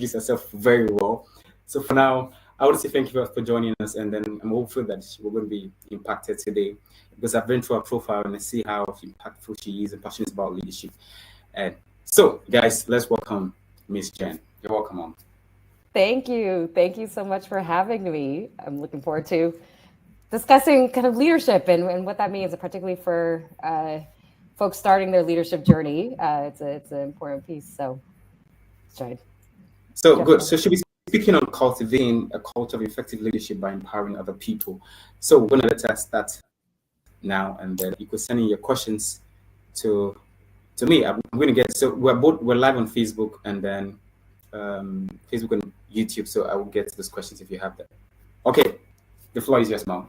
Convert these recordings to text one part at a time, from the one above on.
introduced herself very well. So for now, I want to say thank you for joining us, and then I'm hopeful that we're going to be impacted today because I've been through her profile and I see how impactful she is and passionate about leadership. And so, guys, let's welcome Miss Jen. You're welcome, Mom. Thank you. Thank you so much for having me. I'm looking forward to discussing kind of leadership and what that means, particularly for folks starting their leadership journey. It's an important piece. So, let's So good. So she'll be speaking on cultivating a culture of effective leadership by empowering other people. So we're gonna let us start now, and then you could send in your questions to me. I'm gonna get, so we're live on Facebook and then Facebook and YouTube. So I will get to those questions if you have them. Okay, the floor is yours, Mom.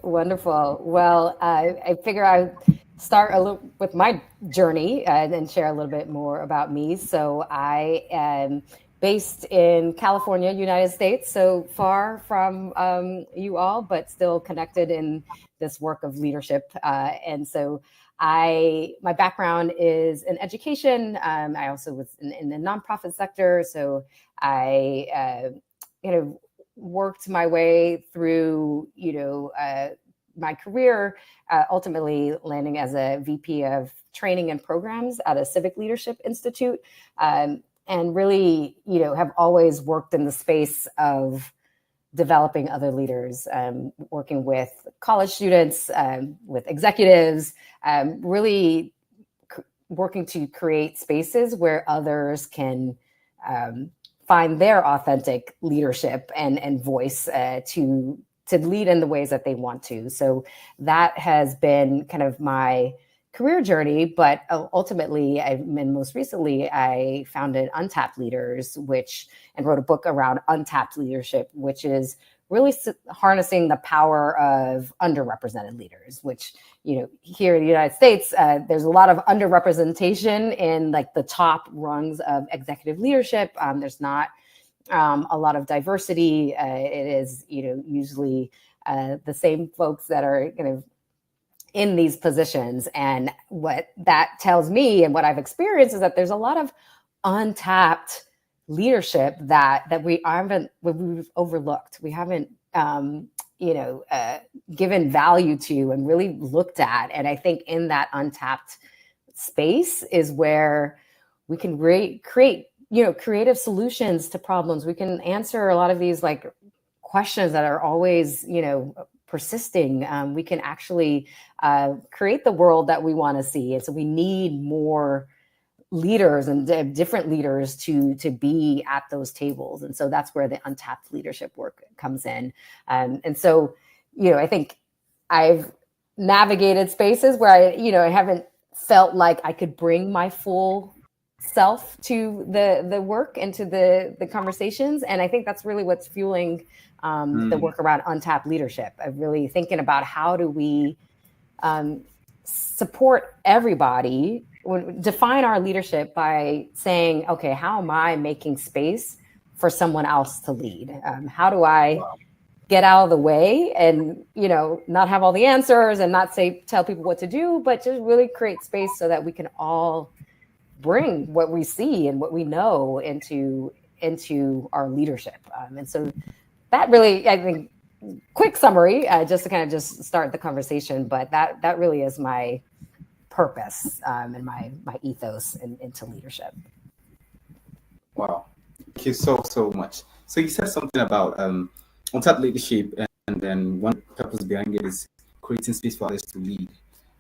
Wonderful. Well, I figure I start a little with my journey and share a little bit more about me. So I am based in California, United States, so far from you all, but still connected in this work of leadership. And so my background is in education. I also was in the nonprofit sector. So I, worked my way through, my career, ultimately landing as a VP of training and programs at a civic leadership institute. And really, have always worked in the space of developing other leaders, working with college students, with executives, really working to create spaces where others can find their authentic leadership and voice to lead in the ways that they want to. So that has been kind of my career journey, but ultimately, most recently, I founded Untapped Leaders, and wrote a book around untapped leadership, which is really harnessing the power of underrepresented leaders, which, here in the United States, there's a lot of underrepresentation in like the top rungs of executive leadership. There's not a lot of diversity. It is, usually the same folks that are kind of in these positions. And what that tells me and what I've experienced is that there's a lot of untapped leadership that we've overlooked. We haven't, given value to and really looked at. And I think in that untapped space is where we can create, creative solutions to problems. We can answer a lot of these like questions that are always, persisting. We can actually create the world that we want to see. And so we need more leaders and different leaders to be at those tables. And so that's where the untapped leadership work comes in. And so, I think I've navigated spaces where I haven't felt like I could bring my full self to the work and to the conversations. And I think that's really what's fueling the work around untapped leadership. I'm really thinking about how do we support everybody, define our leadership by saying, okay, how am I making space for someone else to lead? How do I get out of the way and, not have all the answers and not tell people what to do, but just really create space so that we can all bring what we see and what we know into our leadership. And so that really, I think, quick summary, just to kind of just start the conversation, but that really is my purpose and my ethos into leadership. Wow. Thank you so much. So you said something about untapped leadership, and then one purpose behind it is creating space for others to lead.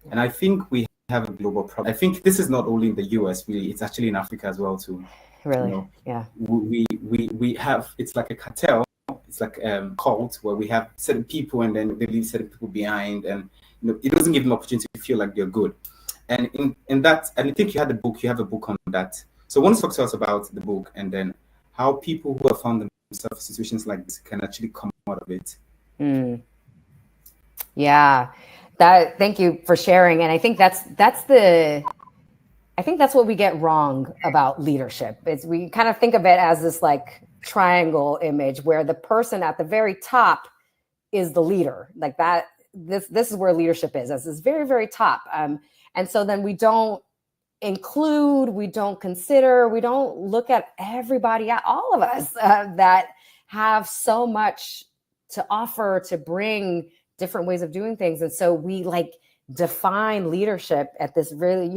And I think we have a global problem. I think this is not only in the US, really, it's actually in Africa as well too. Really? Yeah. We have, it's like a cartel. It's like cult where we have certain people and then they leave certain people behind, and it doesn't give them opportunity to feel like they're good. And in that, and I think you have a book on that. So I want to talk to us about the book and then how people who have found themselves in situations like this can actually come out of it. Yeah. Thank you for sharing. And I think that's what we get wrong about leadership. Is we kind of think of it as this like triangle image where the person at the very top is the leader. Like that, this is where leadership is, as this very, very top. And so then we don't include, we don't consider, we don't look at everybody, all of us that have so much to offer, to bring different ways of doing things. And so we like define leadership at this really,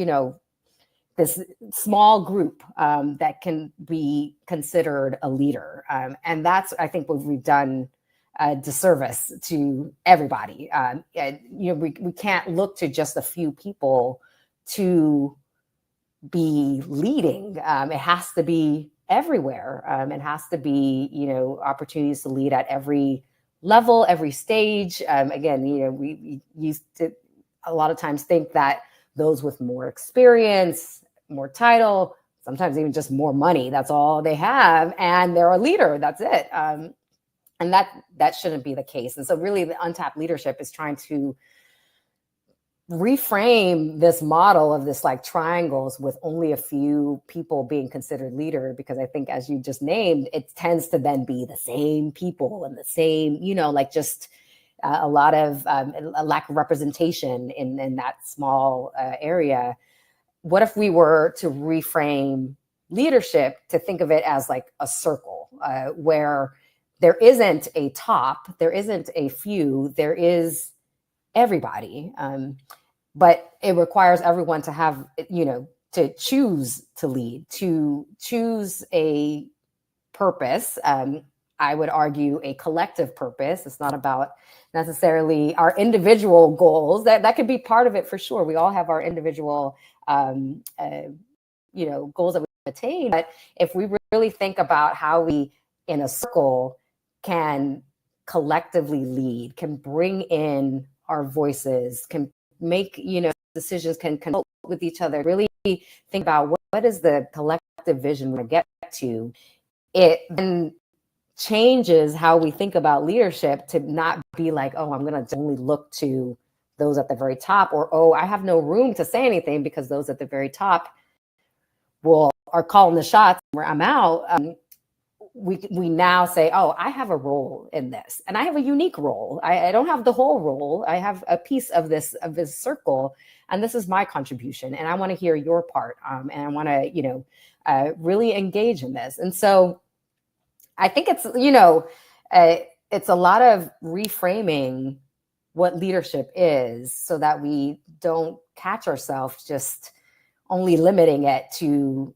this small group that can be considered a leader. And that's, I think, what we've done a disservice to everybody. We can't look to just a few people to be leading. It has to be everywhere. It has to be, opportunities to lead at every level, every stage. Again, we used to a lot of times think that those with more experience, more title, sometimes even just more money, that's all they have, and they're a leader, that's it. And that shouldn't be the case. And so really the Untapped Leadership is trying to reframe this model of this like triangles with only a few people being considered leader, because I think, as you just named, it tends to then be the same people and the same, just a lot of a lack of representation in that small area. What if we were to reframe leadership to think of it as like a circle where there isn't a top, there isn't a few, there is everybody. But it requires everyone to have, to choose to lead, to choose a purpose. I would argue a collective purpose. It's not about necessarily our individual goals. That could be part of it for sure. We all have our individual, goals that we attain. But if we really think about how we, in a circle, can collectively lead, can bring in our voices, can make, decisions, can consult with each other, really think about what is the collective vision we're going to get to, it then changes how we think about leadership to not be like, oh, I'm going to only look to those at the very top, or, oh, I have no room to say anything because those at the very top are calling the shots where I'm out. We now say, oh, I have a role in this, and I have a unique role. I don't have the whole role. I have a piece of this circle, and this is my contribution, and I want to hear your part, and I want to, really engage in this. And so, I think it's, it's a lot of reframing what leadership is, so that we don't catch ourselves just only limiting it to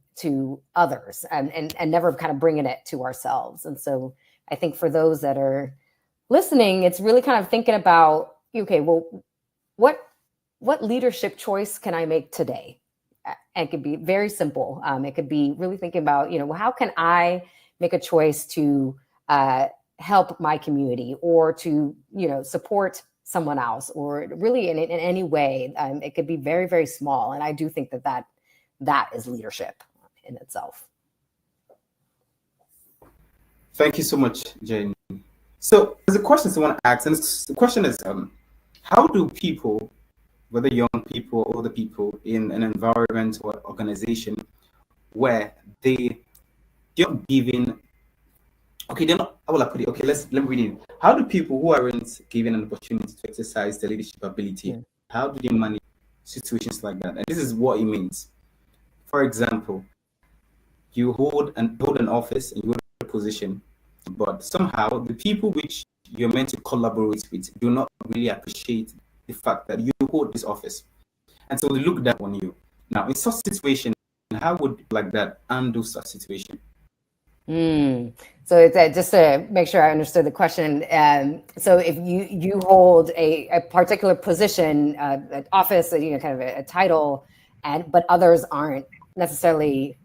others and never kind of bringing it to ourselves. And so I think for those that are listening, it's really kind of thinking about, okay, well, what leadership choice can I make today? And it could be very simple. It could be really thinking about, how can I make a choice to help my community, or to, support someone else, or really in any way. It could be very, very small. And I do think that is leadership in itself. Thank you so much, Jane. So there's a question I want to ask, and the question is, how do people, whether young people or older people, in an environment or organization where they're not given, okay, they're not, how will I put it? Okay, let me read it. How do people who aren't given an opportunity to exercise their leadership ability, how do they manage situations like that? And this is what it means. For example, you hold an office and you hold a position, but somehow the people which you're meant to collaborate with do not really appreciate the fact that you hold this office, and so they look down on you. Now, in such situation, how would like that handle such situation? So it's, just to make sure I understood the question. So if you hold a particular position, an office, kind of a title, but others aren't necessarily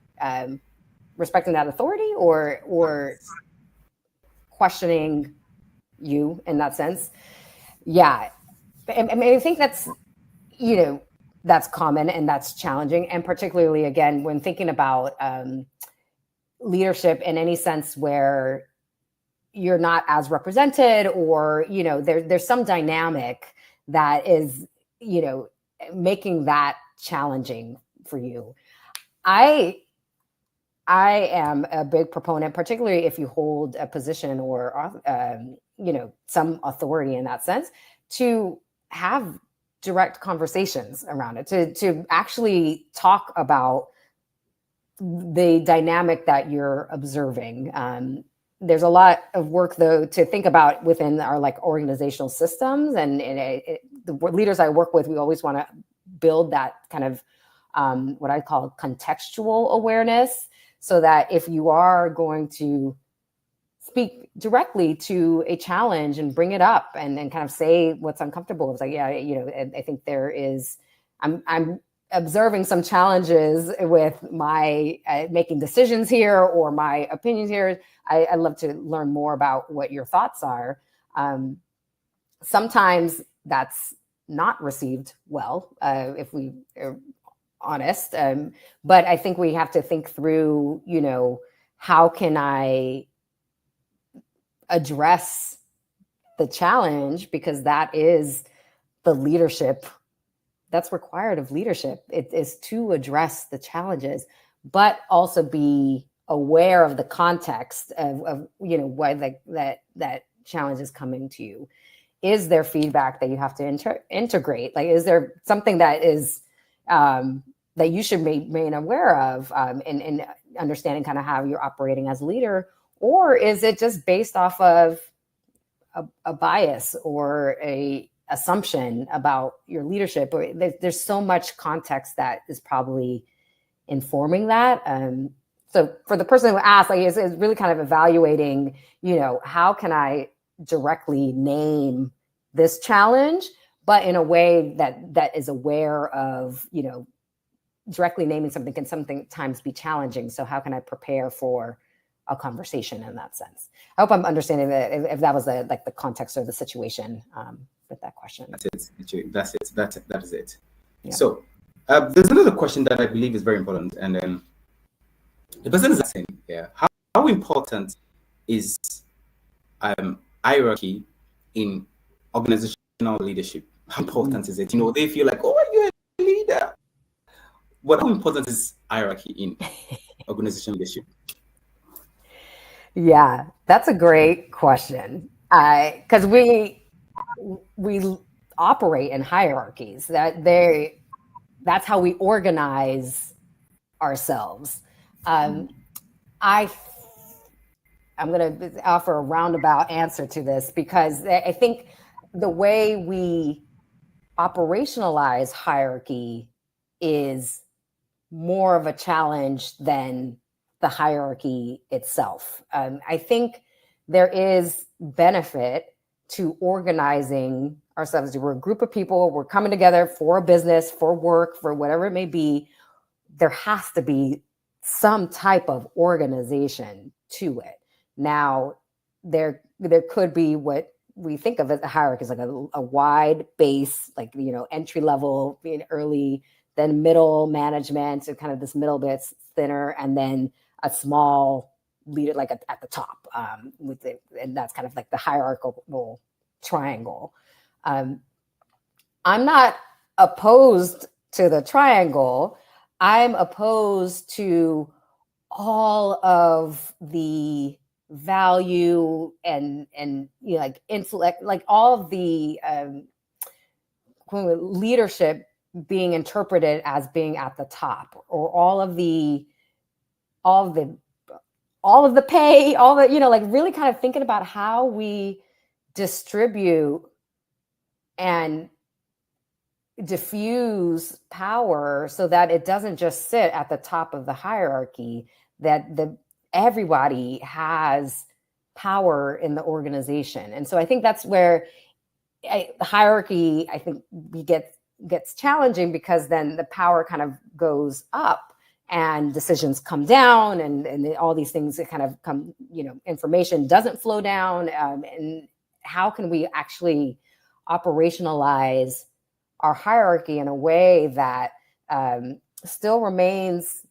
respecting that authority, or questioning you in that sense. Yeah. I mean, I think that's, that's common and that's challenging. And particularly, again, when thinking about leadership in any sense where you're not as represented, or, there's some dynamic that is, making that challenging for you. I am a big proponent, particularly if you hold a position or, some authority in that sense, to have direct conversations around it, to actually talk about the dynamic that you're observing. There's a lot of work, though, to think about within our like organizational systems, and the leaders I work with, we always want to build that kind of what I call contextual awareness, so that if you are going to speak directly to a challenge and bring it up and kind of say what's uncomfortable, it's like, yeah, I think there is, I'm observing some challenges with my making decisions here or my opinions here. I'd love to learn more about what your thoughts are. Sometimes that's not received well, if we are honest. But I think we have to think through, how can I address the challenge, because that is the leadership that's required of leadership. It is to address the challenges, but also be aware of the context of why that challenge is coming to you. Is there feedback that you have to integrate? Like, is there something that is that you should remain aware of in understanding kind of how you're operating as a leader? Or is it just based off of a bias or a assumption about your leadership? Or there's so much context that is probably informing that. So for the person who asked, like, is really kind of evaluating, how can I directly name this challenge, but in a way that is aware of, directly naming something can sometimes be challenging. So how can I prepare for a conversation in that sense? I hope I'm understanding that, if that was the context or the situation with that question. That's it. That is it. Yeah. So there's another question that I believe is very important, and then the person is asking, how important is hierarchy in organizational leadership? How important is it? They feel like, oh, you're a leader. But how important is hierarchy in organizational leadership? Yeah, that's a great question. Because we operate in hierarchies. That's how we organize ourselves. I'm going to offer a roundabout answer to this, because I think the way we operationalize hierarchy is more of a challenge than the hierarchy itself. I think there is benefit to organizing ourselves. We're a group of people, we're coming together for a business, for work, for whatever it may be. There has to be some type of organization to it. Now, there could be what we think of as a hierarchy, is like a wide base, like, entry level, early, then middle management, so kind of this middle bit's thinner, and then a small leader, like at the top, and that's kind of like the hierarchical triangle. I'm not opposed to the triangle. I'm opposed to all of the value and like intellect, like all of the leadership being interpreted as being at the top, or all of the pay, all the, like really kind of thinking about how we distribute and diffuse power so that it doesn't just sit at the top of the hierarchy, that everybody has power in the organization. And so I think that's where the hierarchy, I think, gets challenging, because then the power kind of goes up and decisions come down, and all these things that kind of come, information doesn't flow down. And how can we actually operationalize our hierarchy in a way that still remains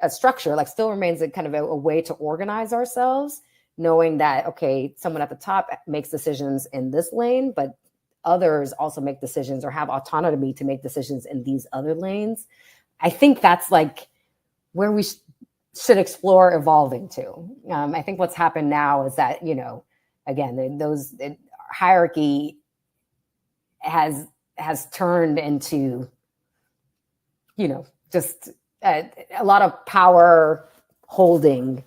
a structure, like still remains a kind of a way to organize ourselves, knowing that, okay, someone at the top makes decisions in this lane, but others also make decisions or have autonomy to make decisions in these other lanes. I think that's like where we should explore evolving to. I think what's happened now is that, again, hierarchy has has turned into, just a lot of power holding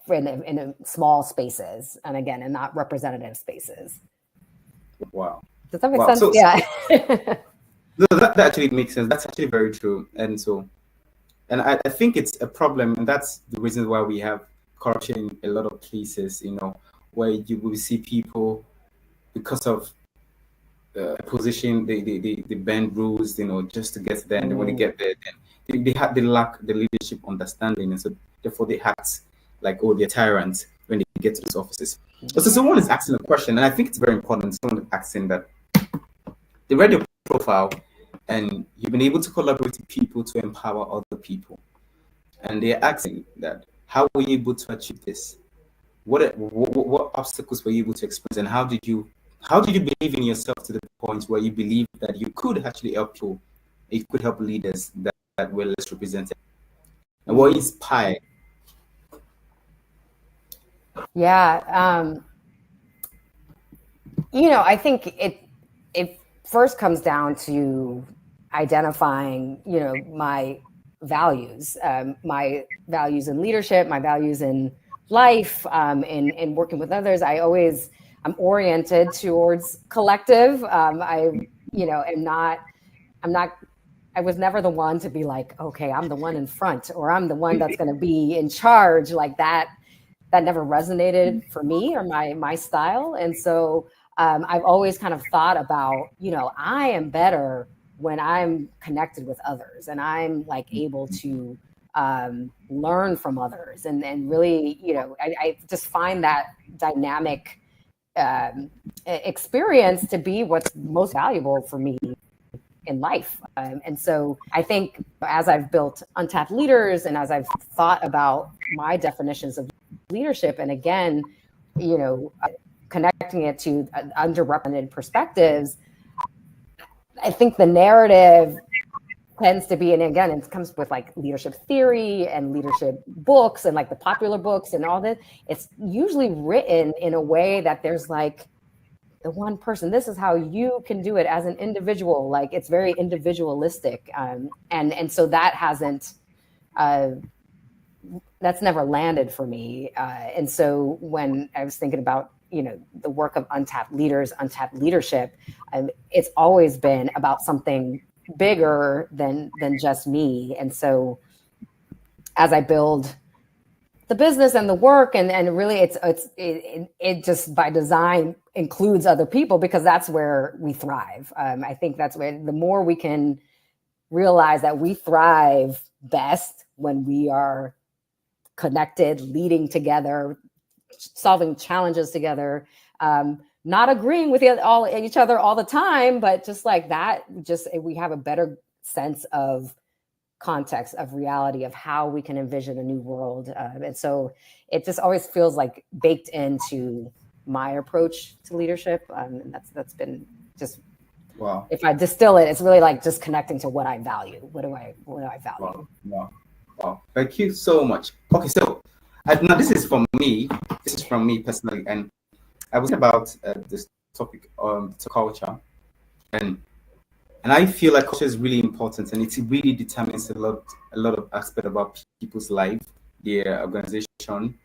in small spaces, and again, in not representative spaces. Wow. Does that make Wow. sense? So, yeah. No, that actually makes sense. That's actually very true. And I think it's a problem, and that's the reason why we have corruption in a lot of places, where you will see people, because of position, they bend rules, just to get there. And when they get there, then they lack the leadership understanding, and so therefore they act like, oh, they're tyrants when they get to these offices. So someone is asking a question, and I think it's very important. Someone is asking that they read your profile, and you've been able to collaborate with people to empower other people, and they're asking that, how were you able to achieve this? What obstacles were you able to experience, and how did you believe in yourself to the point where you believe that you could actually help people, you could help leaders that were less represented, and what inspired? Yeah, I think it first comes down to identifying, my values in leadership, my values in life, in working with others. I'm oriented towards collective. I was never the one to be like, okay, I'm the one in front, or I'm the one that's going to be in charge. Like that never resonated for me or my style. And so I've always kind of thought about, I am better when I'm connected with others, and I'm like able to learn from others, and really, I just find that dynamic experience to be what's most valuable for me in life. And so I think as I've built Untapped Leaders, and as I've thought about my definitions of leadership, and again, connecting it to underrepresented perspectives, I think the narrative tends to be, and again, it comes with like leadership theory and leadership books and like the popular books and all that. It's usually written in a way that there's like the one person, this is how you can do it as an individual. Like it's very individualistic. And so that hasn't, that's never landed for me. And so when I was thinking about, the work of Untapped Leaders, Untapped Leadership, it's always been about something bigger than just me. And so as I build the business and the work, and really it just by design includes other people, because that's where we thrive. I think that's where the more we can realize that we thrive best when we are connected, leading together, solving challenges together, not agreeing with each other all the time, but just like that, we have a better sense of context, of reality, of how we can envision a new world. And so it just always feels like baked into my approach to leadership. And that's been just, Wow. If I distill it, it's really like just connecting to what I value. What do I value? Wow. Thank you so much. Okay, so now this is from me. This is from me personally, and I was about this topic to culture, and I feel like culture is really important, and it really determines a lot of aspect about people's life, their organization,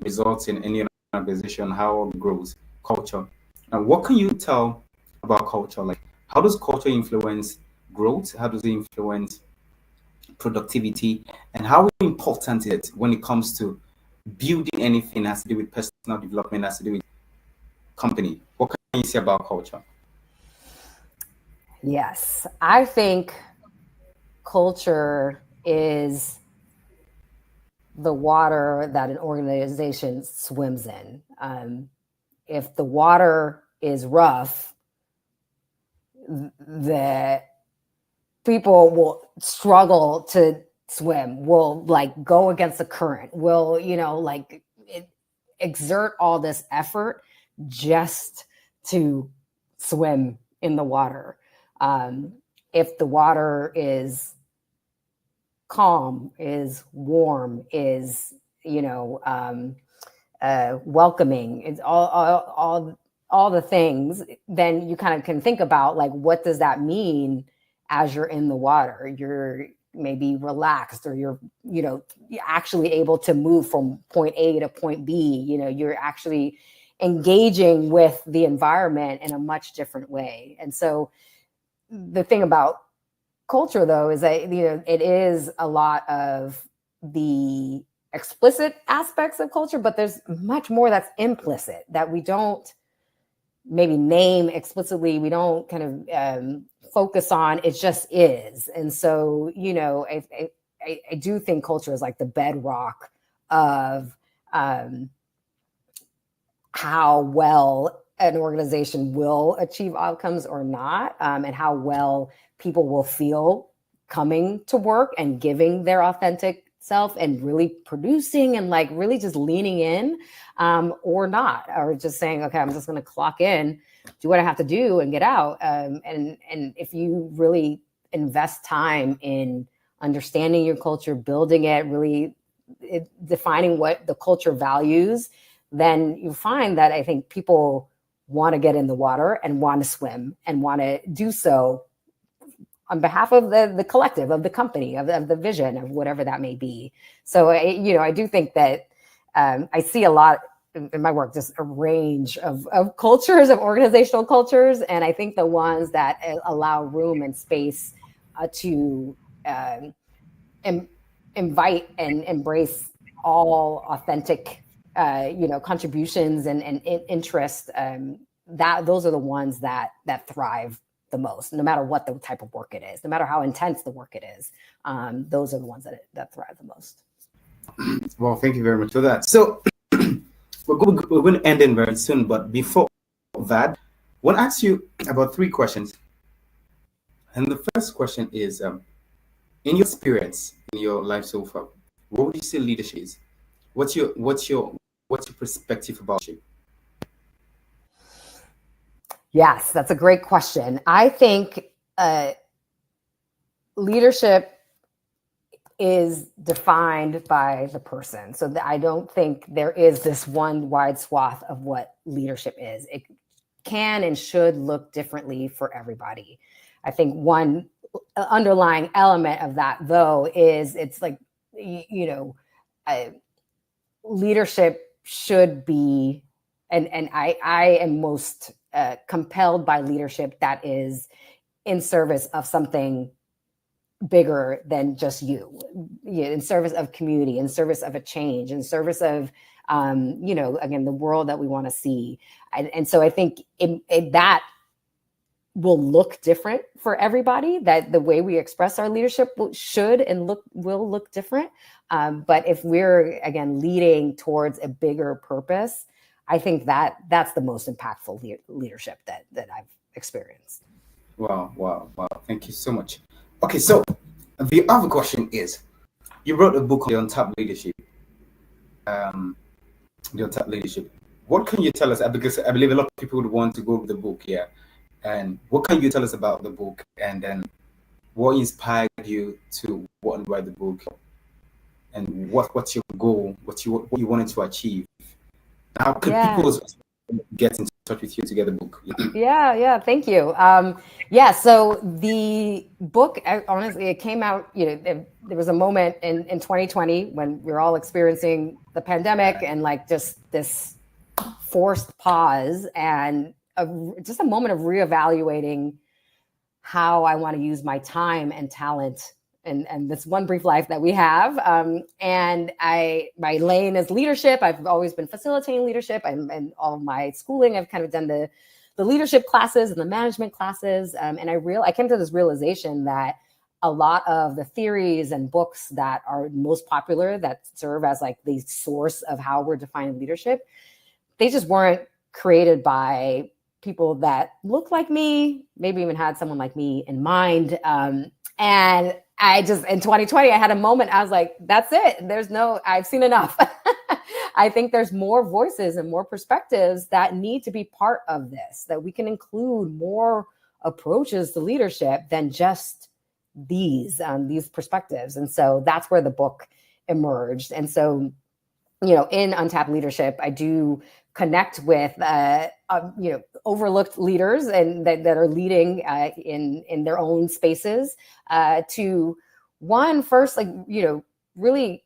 results in any organization, how it grows. Culture. Now, what can you tell about culture? Like, how does culture influence growth? How does it influence productivity? And how important is it when it comes to building anything that has to do with personal development, has to do with company? What can you say about culture? Yes, I think culture is the water that an organization swims in. If the water is rough, the people will struggle to swim, will like go against the current, will, exert all this effort just to swim in the water. If the water is calm, is warm, is welcoming, it's all all the things, then you kind of can think about like, what does that mean as you're in the water? You're maybe relaxed, or you're actually able to move from point A to point B. You're actually engaging with the environment in a much different way. And so the thing about culture, though, is that it is a lot of the explicit aspects of culture, but there's much more that's implicit that we don't maybe name explicitly. We don't kind of focus on. It just is. And so I do think culture is like the bedrock of how well an organization will achieve outcomes or not, and how well people will feel coming to work and giving their authentic self and really producing and like really just leaning in, or not, or just saying, okay, I'm just going to clock in, do what I have to do and get out. And if you really invest time in understanding your culture, building it, really defining what the culture values, then you find that I think people want to get in the water and want to swim and want to do so on behalf of the collective, of the company, of the vision, of whatever that may be. So, I do think that I see a lot in my work, just a range of cultures, of organizational cultures. And I think the ones that allow room and space to invite and embrace all authentic contributions and interest, those are the ones that thrive the most, no matter what the type of work it is, no matter how intense the work it is. Those are the ones that thrive the most. Well, thank you very much for that. So we're going to end in very soon, but before that, I want to ask you about 3 questions. And the first question is, in your experience, in your life so far, what would you say leadership is? What's your perspective about leadership? Yes, that's a great question. I think leadership is defined by the person. So I don't think there is this one wide swath of what leadership is. It can and should look differently for everybody. I think one underlying element of that, though, is it's like, leadership should be, and I am most compelled by leadership that is in service of something bigger than just you, in service of community, in service of a change, in service of, again, the world that we want to see. And so I think that will look different for everybody, that the way we express our leadership will look different. But if we're, again, leading towards a bigger purpose, I think that's the most impactful leadership that I've experienced. Wow. Thank you so much. Okay, so the other question is, you wrote a book on the Untapped Leadership. What can you tell us? Because I believe a lot of people would want to go with the book, yeah. And what can you tell us about the book? And then what inspired you to want to write the book? And what's your goal? What you wanted to achieve? How can people get in touch with you to get the book? Yeah. Thank you. So the book, honestly, it came out, there was a moment in 2020 when we were all experiencing the pandemic and like just this forced pause and just a moment of reevaluating how I want to use my time and talent and this one brief life that we have. And my lane is leadership. I've always been facilitating leadership, and all of my schooling, I've kind of done the leadership classes and the management classes. And I came to this realization that a lot of the theories and books that are most popular, that serve as like the source of how we're defining leadership, they just weren't created by people that look like me, maybe even had someone like me in mind. And I just, in 2020, I had a moment, I was like, that's it. I've seen enough. I think there's more voices and more perspectives that need to be part of this, that we can include more approaches to leadership than just these perspectives. And so that's where the book emerged. And so, in Untapped Leadership, I do connect with overlooked leaders and that are leading in their own spaces to first really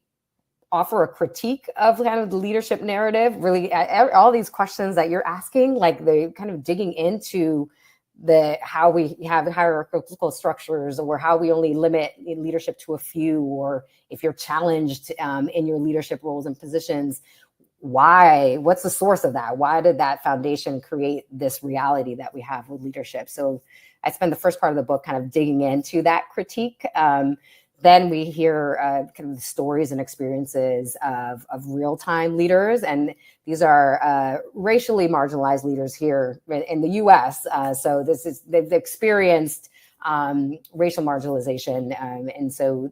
offer a critique of kind of the leadership narrative, really all these questions that you're asking, like the kind of digging into how we have hierarchical structures, or how we only limit leadership to a few, or if you're challenged in your leadership roles and positions, what's the source of that? Why did that foundation create this reality that we have with leadership? So I spend the first part of the book kind of digging into that critique. Then we hear kind of the stories and experiences of real-time leaders. And these are racially marginalized leaders here in the US. So they've experienced racial marginalization. And so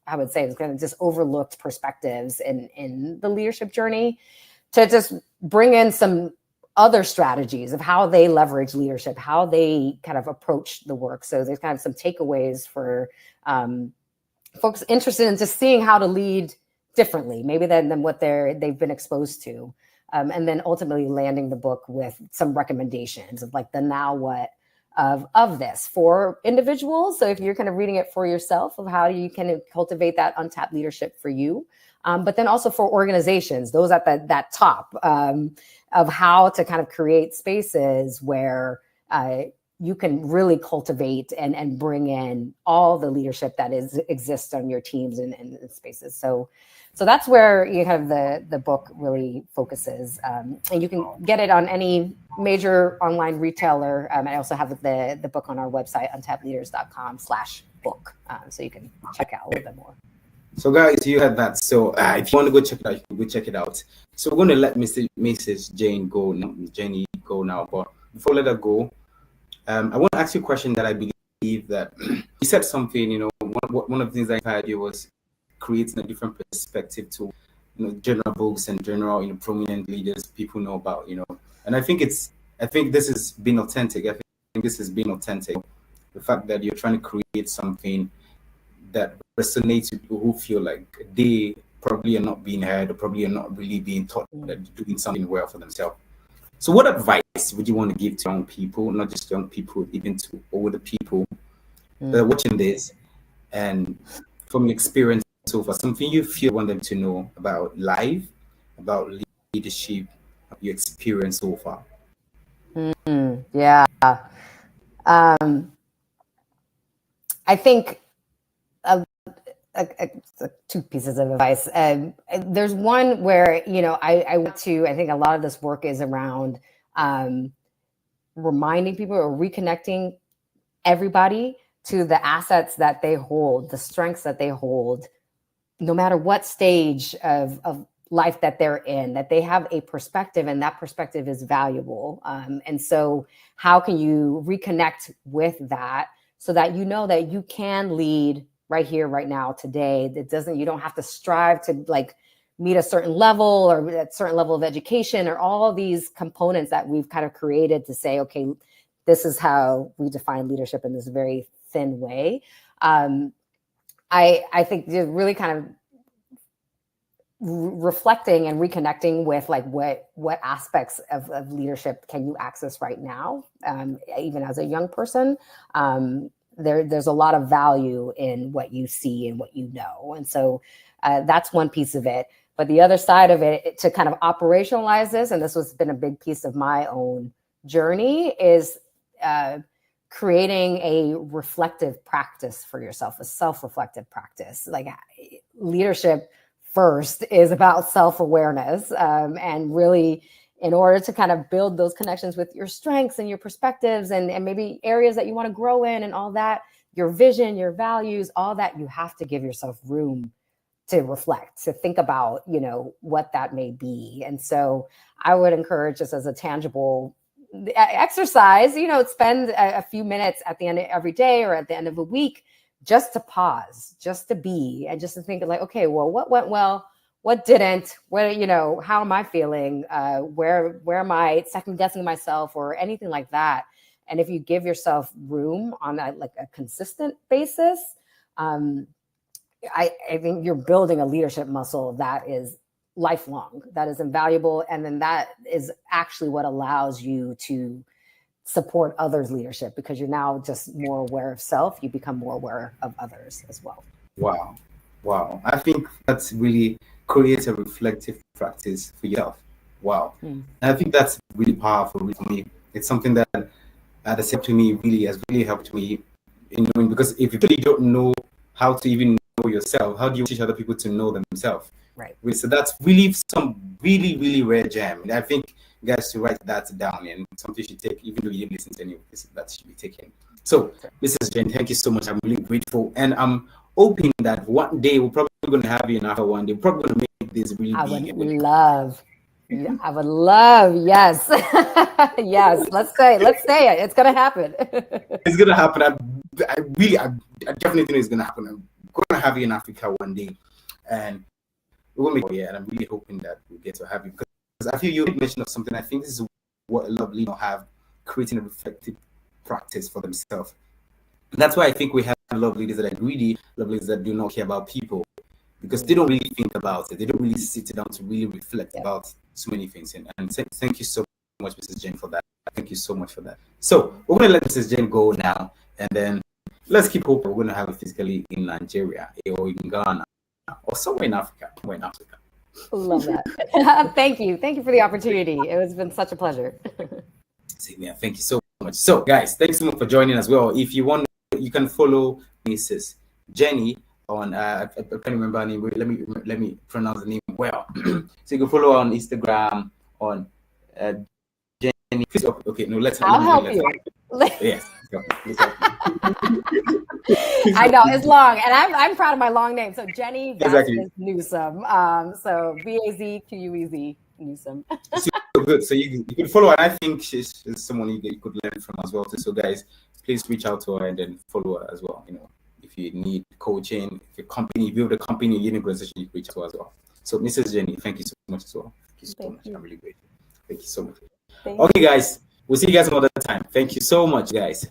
I would say it's kind of just overlooked perspectives in the leadership journey, to just bring in some other strategies of how they leverage leadership, how they kind of approach the work. So there's kind of some takeaways for folks interested in just seeing how to lead differently, maybe than what they've been exposed to. And then ultimately landing the book with some recommendations of like the now what of this for individuals. So if you're kind of reading it for yourself, of how you can cultivate that untapped leadership for you, but then also for organizations, those at that top, of how to kind of create spaces where you can really cultivate and bring in all the leadership that exists on your teams and spaces. So that's where you have the book really focuses, and you can get it on any major online retailer. I also have the book on our website, untappedleaders.com/book, so you can check out a little bit more. So guys, you heard that. So if you want to go check it out, you can go check it out. So we're going to let Mrs. Jane go now. But before I let her go, I want to ask you a question that I believe that you said something, one of the things I heard you was creating a different perspective to, general books and general, prominent leaders people know about, and I think this has been authentic. I think this has been authentic. The fact that you're trying to create something that resonates with people who feel like they probably are not being heard, or probably are not really being taught that they're doing something well for themselves. So what advice would you want to give to young people, not just young people, even to older people that are watching this, and from your experience so far, something you feel want them to know about life, about leadership, your experience so far? Yeah. I think two pieces of advice. There's one where, I think a lot of this work is around reminding people or reconnecting everybody to the assets that they hold, the strengths that they hold, no matter what stage of life that they're in, that they have a perspective, and that perspective is valuable. And so how can you reconnect with that so that you know that you can lead right here, right now, today? You don't have to strive to like meet a certain level or a certain level of education, or all these components that we've kind of created to say, okay, this is how we define leadership in this very thin way. I think just really kind of reflecting and reconnecting with like what aspects of leadership can you access right now, even as a young person. There's a lot of value in what you see and what you know. And so that's one piece of it. But the other side of it, to kind of operationalize this, and this has been a big piece of my own journey, is creating a reflective practice for yourself, a self-reflective practice. Like leadership first is about self-awareness, and really, in order to kind of build those connections with your strengths and your perspectives and maybe areas that you want to grow in and all that, your vision, your values, all that, you have to give yourself room to reflect, to think about, what that may be. And so I would encourage, just as a tangible exercise, spend a few minutes at the end of every day or at the end of a week, just to pause, just to be, and just to think like, okay, well, what went well? What didn't? How am I feeling? Where am I second guessing myself or anything like that? And if you give yourself room on a consistent basis, I think you're building a leadership muscle that is lifelong, that is invaluable. And then that is actually what allows you to support others' leadership, because you're now just more aware of self. You become more aware of others as well. Wow. Wow. I think that's really creates a reflective practice for yourself. Wow. I think that's really powerful for me. It's something that has helped me, really has really helped me in knowing, because if you really don't know how to even know yourself, how do you teach other people to know themselves? Right. So that's really some really rare gem. And I think guys should write that down, and something you should take, even though you didn't listen to any of this, that should be taken. So Mrs. Jen, thank you so much. I'm really grateful. And I'm hoping that one day we're probably going to have you in Africa one day. We're probably going to make this really big. I would love, yes. Yes, let's say it. It's going to happen. It's going to happen. I definitely think it's going to happen. I'm going to have you in Africa one day. And we'll make it. And I'm really hoping that we get to have you, because I feel you mentioned of something. I think this is what a lot of leaders have, creating a reflective practice for themselves. And that's why I think we have a lot of leaders that are greedy, a lot of leaders that do not care about people, because they don't really think about it. They don't really sit down to really reflect about so many things. And thank you so much, Mrs. Jen, for that. Thank you so much for that. So we're going to let Mrs. Jen go now, and then let's keep hoping we're going to have it physically in Nigeria or in Ghana or somewhere in Africa. Love that. Thank you for the opportunity. It has been such a pleasure. Yeah, thank you so much. So guys, thanks so much for joining as well. If you want, you can follow Mrs. Jenny on I can't remember her name. Let me pronounce the name well. So you can follow her on Instagram on Jenny. Okay, no, I'll help you. Yes. I know it's long, and I'm proud of my long name. So Jenny Vazquez-Newsum. So Vazquez Newsum. So good. So you can follow her. I think she's someone you could learn from as well. So guys, please reach out to her and then follow her as well. You know, if you need coaching, if you build a company, you're in a organization, you can reach out to her as well. So Mrs. Jenny, thank you so much as well. Thank you so much. I'm really grateful. Thank you so much. Okay, guys, we'll see you guys another time. Thank you so much, guys.